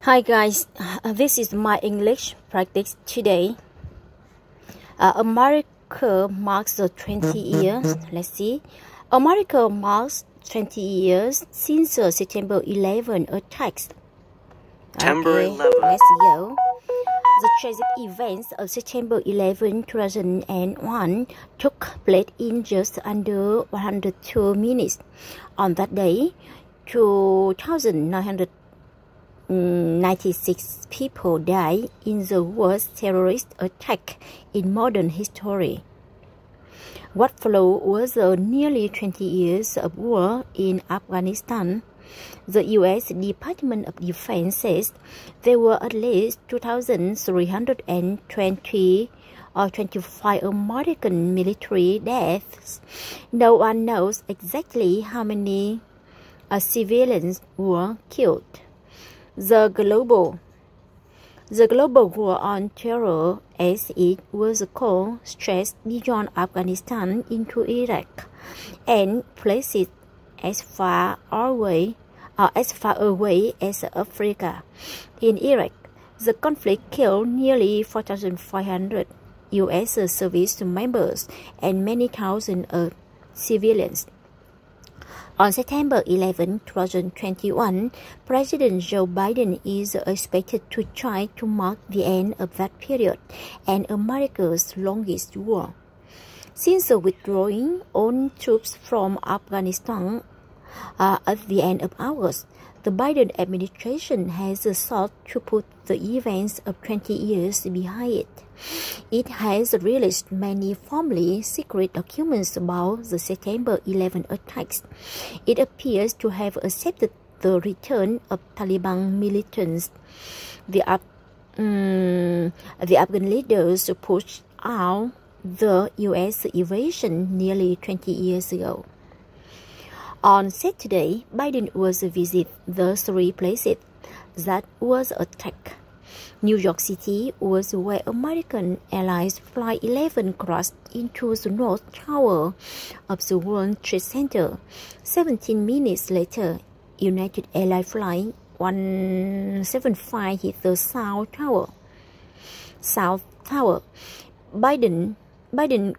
Hi guys, this is my English practice today. America marks the 20 years. Let's see. America marks 20 years since the September 11 attacks. September 11. Let's go. The tragic events of September 11, 2001 took place in just under 102 minutes. On that day, 2,996 people died in the worst terrorist attack in modern history. What followed was nearly 20 years of war in Afghanistan. The U.S. Department of Defense says there were at least 2,325 American military deaths. No one knows exactly how many civilians were killed. The global war on terror, as it was called, stretched beyond Afghanistan into Iraq and places as far away as Africa. In Iraq, the conflict killed nearly 4,500 U.S. service members and many thousands of civilians. On September 11, 2021, President Joe Biden is expected to try to mark the end of that period and America's longest war. Since withdrawing all troops from Afghanistan at the end of August, the Biden administration has sought to put the events of 20 years behind it. It has released many formerly secret documents about the September 11 attacks. It appears to have accepted the return of Taliban militants. The Afghan leaders pushed out the U.S. invasion nearly 20 years ago. On Saturday, Biden was visit the three places that was attacked. New York City was where American Airlines Flight 11 crashed into the North Tower of the World Trade Center. 17 minutes later, United Airlines Flight 175 hit the South Tower. Biden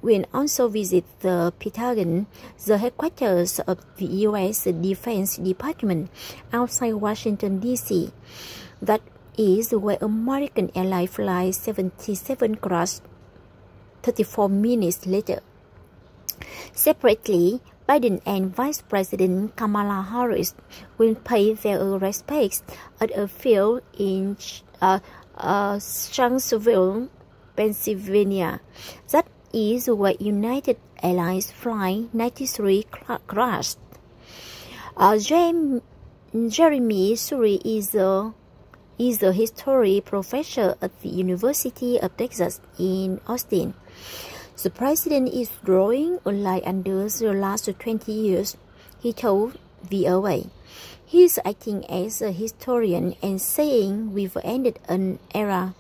will also visit the Pentagon, the headquarters of the U.S. Defense Department, outside Washington, D.C. That is where American Airlines Flight 77 crashed 34 minutes later. Separately, Biden and Vice President Kamala Harris will pay their respects at a field in Shanksville, Pennsylvania. That is where United Airlines Flight 93 crashed. Jeremy Suri is a history professor at the University of Texas in Austin. The president is drawing a line under the last 20 years, he told VOA. He is acting as a historian and saying we've ended an era,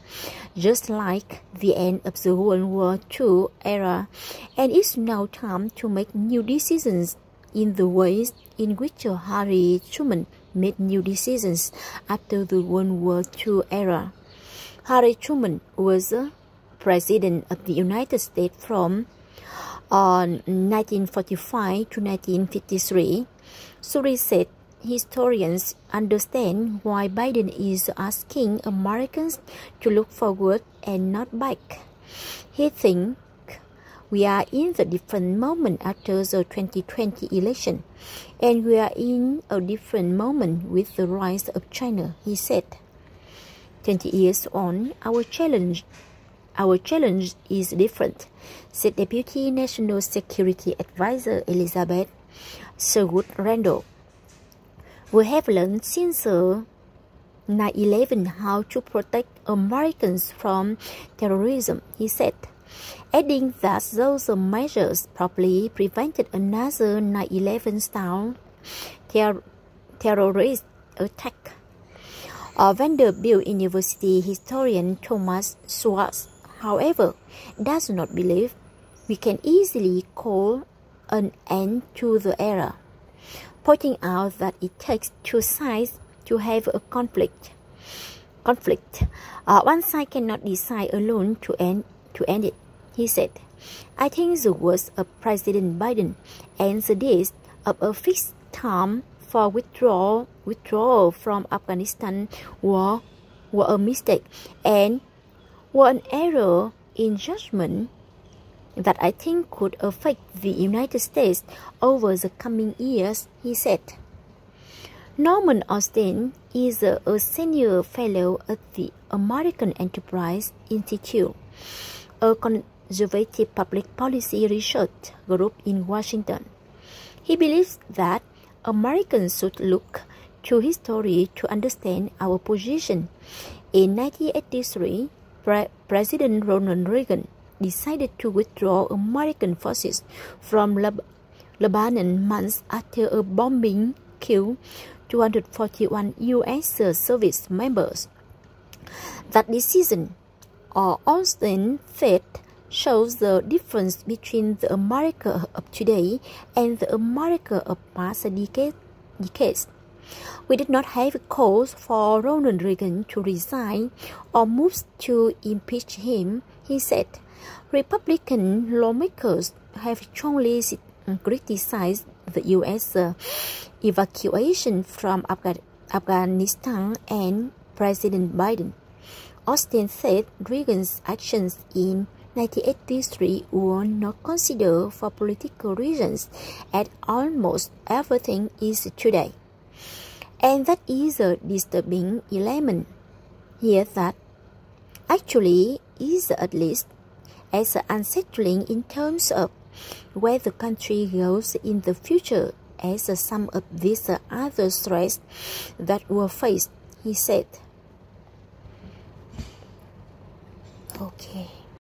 just like the end of the World War II era, and it's now time to make new decisions in the ways in which Harry Truman made new decisions after the World War II era. Harry Truman was President of the United States from 1945 to 1953. Suri said historians understand why Biden is asking Americans to look forward and not back. He thinks we are in a different moment after the 2020 election, and we are in a different moment with the rise of China, he said. 20 years on, our challenge is different, said Deputy National Security Advisor Elizabeth Sherwood Randall. We have learned since 9/11 how to protect Americans from terrorism, he said, adding that those measures probably prevented another 9/11-style terrorist attack. Vanderbilt University historian Thomas Schwartz, however, does not believe we can easily call an end to the era, pointing out that it takes two sides to have a conflict. conflict. One side cannot decide alone to end it, he said. I think the words of President Biden and the days of a fixed time for withdrawal from Afghanistan were a mistake and were an error in judgment that I think could affect the United States over the coming years, he said. Norman Austin is a senior fellow at the American Enterprise Institute, a conservative public policy research group in Washington. He believes that Americans should look to history to understand our position. In 1983, President Ronald Reagan decided to withdraw American forces from Lebanon months after a bombing killed 241 U.S. service members. That decision, Austin said, shows the difference between the America of today and the America of past decades. We did not have cause for Ronald Reagan to resign or moves to impeach him, he said. Republican lawmakers have strongly criticized the U.S. Evacuation from Afghanistan and President Biden. Austin said Reagan's actions in 1983 were not considered for political reasons, and almost everything is today. And that is a disturbing element here that actually is at least as unsettling in terms of where the country goes in the future as some of these other threats that were faced, he said. Okay.